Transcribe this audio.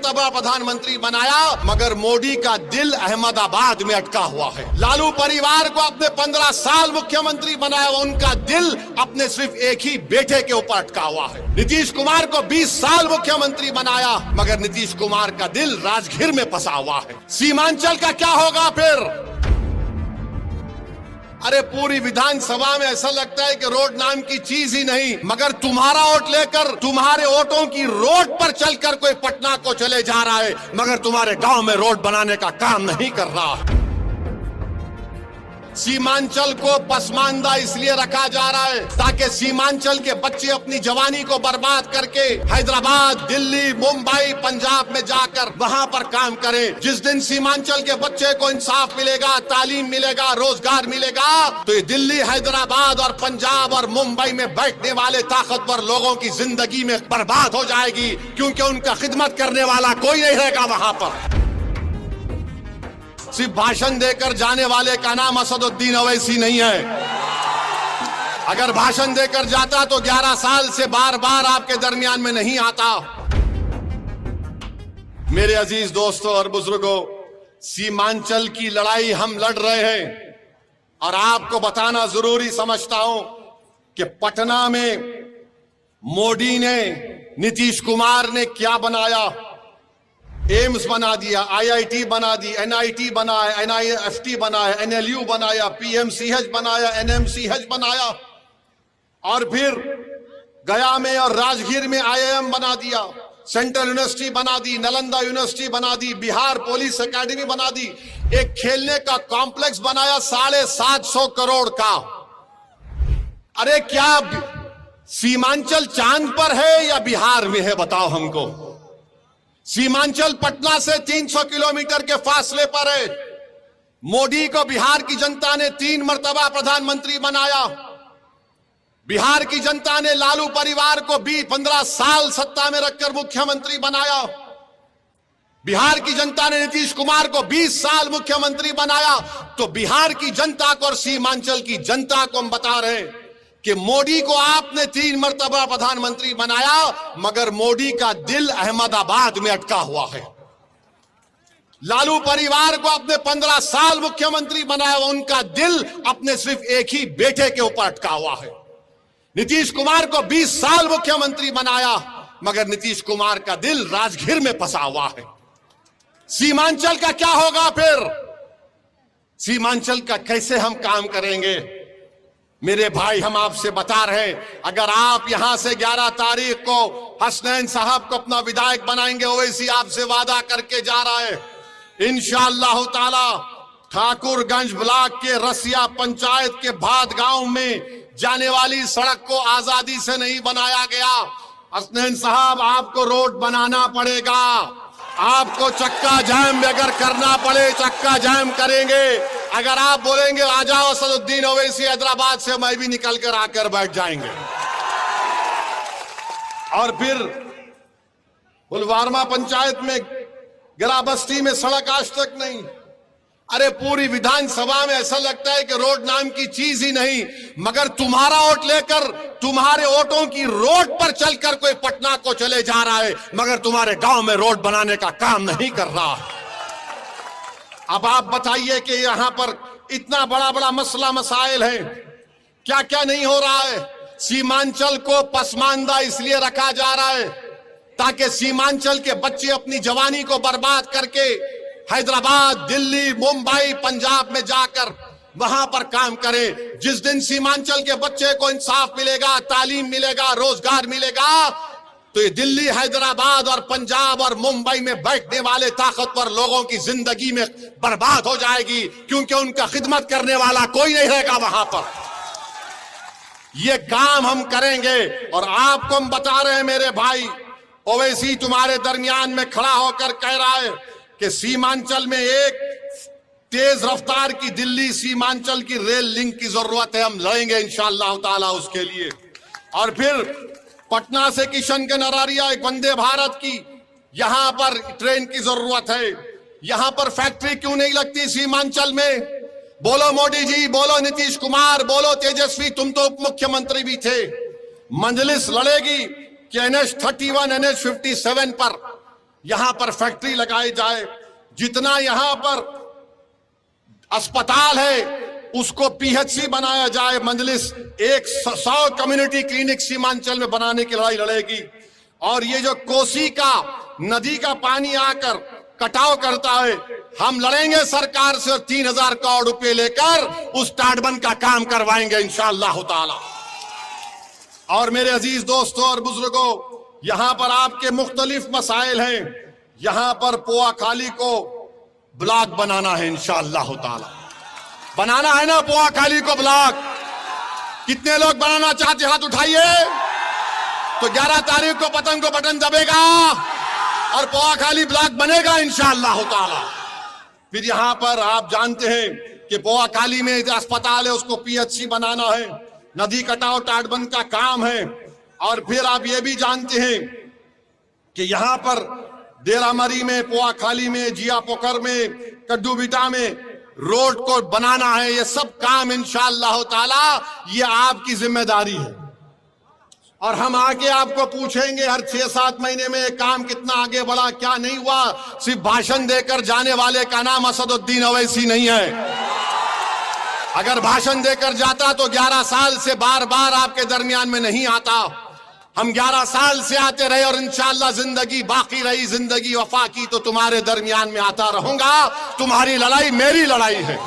मर्तबा प्रधानमंत्री बनाया, मगर मोदी का दिल अहमदाबाद में अटका हुआ है। लालू परिवार को अपने 15 साल मुख्यमंत्री बनाया, उनका दिल अपने सिर्फ एक ही बेटे के ऊपर अटका हुआ है। नीतीश कुमार को 20 साल मुख्यमंत्री बनाया, मगर नीतीश कुमार का दिल राजगीर में फंसा हुआ है। सीमांचल का क्या होगा फिर? अरे पूरी विधानसभा में ऐसा लगता है कि रोड नाम की चीज ही नहीं, मगर तुम्हारा वोट लेकर, तुम्हारे वोटों की रोड पर चलकर कोई पटना को चले जा रहा है, मगर तुम्हारे गांव में रोड बनाने का काम नहीं कर रहा है। सीमांचल को पसमानदा इसलिए रखा जा रहा है ताकि सीमांचल के बच्चे अपनी जवानी को बर्बाद करके हैदराबाद, दिल्ली, मुंबई, पंजाब में जाकर वहां पर काम करें। जिस दिन सीमांचल के बच्चे को इंसाफ मिलेगा, तालीम मिलेगा, रोजगार मिलेगा, तो ये दिल्ली, हैदराबाद और पंजाब और मुंबई में बैठने वाले ताकतवर लोगों की जिंदगी में बर्बाद हो जाएगी, क्योंकि उनका खिदमत करने वाला कोई नहीं रहेगा वहां पर। सिर्फ भाषण देकर जाने वाले का नाम असदुद्दीन ओवैसी नहीं है। अगर भाषण देकर जाता तो 11 साल से बार बार आपके दरमियान में नहीं आता। मेरे अजीज दोस्तों और बुजुर्गों, सीमांचल की लड़ाई हम लड़ रहे हैं और आपको बताना जरूरी समझता हूं कि पटना में मोदी ने, नीतीश कुमार ने क्या बनाया। एम्स बना दिया, आईआईटी बना दी, एनआईटी बनाया, एनआईएफटी बनाया, एनएलयू बनाया, पीएमसीएच बनाया, एनएमसीएच बनाया, और फिर गया में और राजगीर में आईआईएम बना दिया, सेंट्रल यूनिवर्सिटी बना दी, नालंदा यूनिवर्सिटी बना दी, बिहार पुलिस एकेडमी बना दी, एक खेलने का कॉम्प्लेक्स बनाया 750 करोड़ का। अरे क्या सीमांचल चांद पर है या बिहार में है, बताओ हमको। सीमांचल पटना से 300 किलोमीटर के फासले पर है। मोदी को बिहार की जनता ने 3 मर्तबा प्रधानमंत्री बनाया। बिहार की जनता ने लालू परिवार को 15 साल सत्ता में रखकर मुख्यमंत्री बनाया। बिहार की जनता ने नीतीश कुमार को 20 साल मुख्यमंत्री बनाया। तो बिहार की जनता को और सीमांचल की जनता को हम बता रहे हैं कि मोदी को आपने 3 मर्तबा प्रधानमंत्री बनाया, मगर मोदी का दिल अहमदाबाद में अटका हुआ है। लालू परिवार को अपने 15 साल मुख्यमंत्री बनाया, उनका दिल अपने सिर्फ एक ही बेटे के ऊपर अटका हुआ है। नीतीश कुमार को 20 साल मुख्यमंत्री बनाया, मगर नीतीश कुमार का दिल राजगीर में फंसा हुआ है। सीमांचल का क्या होगा फिर? सीमांचल का कैसे हम काम करेंगे? मेरे भाई, हम आपसे बता रहे हैं, अगर आप यहां से 11 तारीख को हसनैन साहब को अपना विधायक बनाएंगे, ओवैसी आपसे वादा करके जा रहा है, इंशाअल्लाह ताला ठाकुरगंज ब्लॉक के रसिया पंचायत के भाद गांव में जाने वाली सड़क को आजादी से नहीं बनाया गया। हसनैन साहब, आपको रोड बनाना पड़ेगा। आपको चक्का जाम अगर करना पड़े, चक्का जाम करेंगे। अगर आप बोलेंगे आ जाओ असदुद्दीन ओवैसी हैदराबाद से, मैं भी निकल कर आकर बैठ जाएंगे। और फिर पुलवामा पंचायत में गिराबस्ती में सड़क आज तक नहीं। अरे पूरी विधानसभा में ऐसा लगता है कि रोड नाम की चीज ही नहीं, मगर तुम्हारा वोट लेकर, तुम्हारे वोटों की रोड पर चलकर कोई पटना को चले जा रहा है, मगर तुम्हारे गांव में रोड बनाने का काम नहीं कर रहा। अब आप बताइए कि यहां पर इतना बड़ा बड़ा मसला मसाइल है, क्या क्या नहीं हो रहा है। सीमांचल को पसमानदा इसलिए रखा जा रहा है ताकि सीमांचल के बच्चे अपनी जवानी को बर्बाद करके हैदराबाद, दिल्ली, मुंबई, पंजाब में जाकर वहां पर काम करें। जिस दिन सीमांचल के बच्चे को इंसाफ मिलेगा, तालीम मिलेगा, रोजगार मिलेगा, तो ये दिल्ली, हैदराबाद और पंजाब और मुंबई में बैठने वाले ताकतवर लोगों की जिंदगी में बर्बाद हो जाएगी, क्योंकि उनका खिदमत करने वाला कोई नहीं रहेगा वहां पर। ये काम हम करेंगे और आपको हम बता रहे हैं मेरे भाई, ओवैसी तुम्हारे दरमियान में खड़ा होकर कह रहा है कि सीमांचल में एक तेज रफ्तार की दिल्ली सीमांचल की रेल लिंक की जरूरत है। हम लड़ेंगे इंशाअल्लाह ताला उसके लिए। और फिर पटना से किशनगंज अरारिया एक वंदे भारत की यहां पर ट्रेन की जरूरत है। यहां पर फैक्ट्री क्यों नहीं लगती सीमांचल में? बोलो मोदी जी, बोलो नीतीश कुमार, बोलो तेजस्वी, तुम तो उप मुख्यमंत्री भी थे। मजलिस लड़ेगी कि NH 31, NH 57 पर यहां पर फैक्ट्री लगाई जाए, जितना यहां पर अस्पताल है उसको पीएचसी बनाया जाए। मजलिस 100 कम्युनिटी क्लिनिक सीमांचल में बनाने की लड़ाई लड़ेगी। और ये जो कोसी का नदी का पानी आकर कटाव करता है, हम लड़ेंगे सरकार से और 3000 करोड़ रुपए लेकर उस टाटबंध का काम करवाएंगे इंशाअल्लाह ताला। और मेरे अजीज दोस्तों और बुजुर्गों, यहां पर आपके मुख्तलिफ मसाइल हैं। यहां पर पोआखाली को ब्लॉक बनाना है इंशाअल्लाह ताला, बनाना है ना पोआखाली को ब्लॉक। कितने लोग बनाना चाहते हाथ उठाइए। तो 11 तारीख को पतंग को बटन दबेगा और पोआखाली ब्लॉक बनेगा इंशाअल्लाह ताला। फिर यहां पर आप जानते हैं कि पोआखाली में जो अस्पताल है उसको पीएचसी बनाना है, नदी कटाव टाटबंध का काम है। और फिर आप ये भी जानते हैं कि यहां पर डेरामरी में, पोआखाली में, जिया पोखर में, कड्डू बिटा में रोड को बनाना है। ये सब काम इंशाअल्लाह ताला ये आपकी जिम्मेदारी है। और हम आके आपको पूछेंगे हर 6-7 महीने में काम कितना आगे बढ़ा, क्या नहीं हुआ। सिर्फ भाषण देकर जाने वाले का नाम असदुद्दीन ओवैसी नहीं है। अगर भाषण देकर जाता तो 11 साल से बार बार आपके दरमियान में नहीं आता। हम 11 साल से आते रहे और इंशाअल्लाह जिंदगी बाकी रही, जिंदगी वफा की तो तुम्हारे दरमियान में आता रहूंगा। तुम्हारी लड़ाई मेरी लड़ाई है।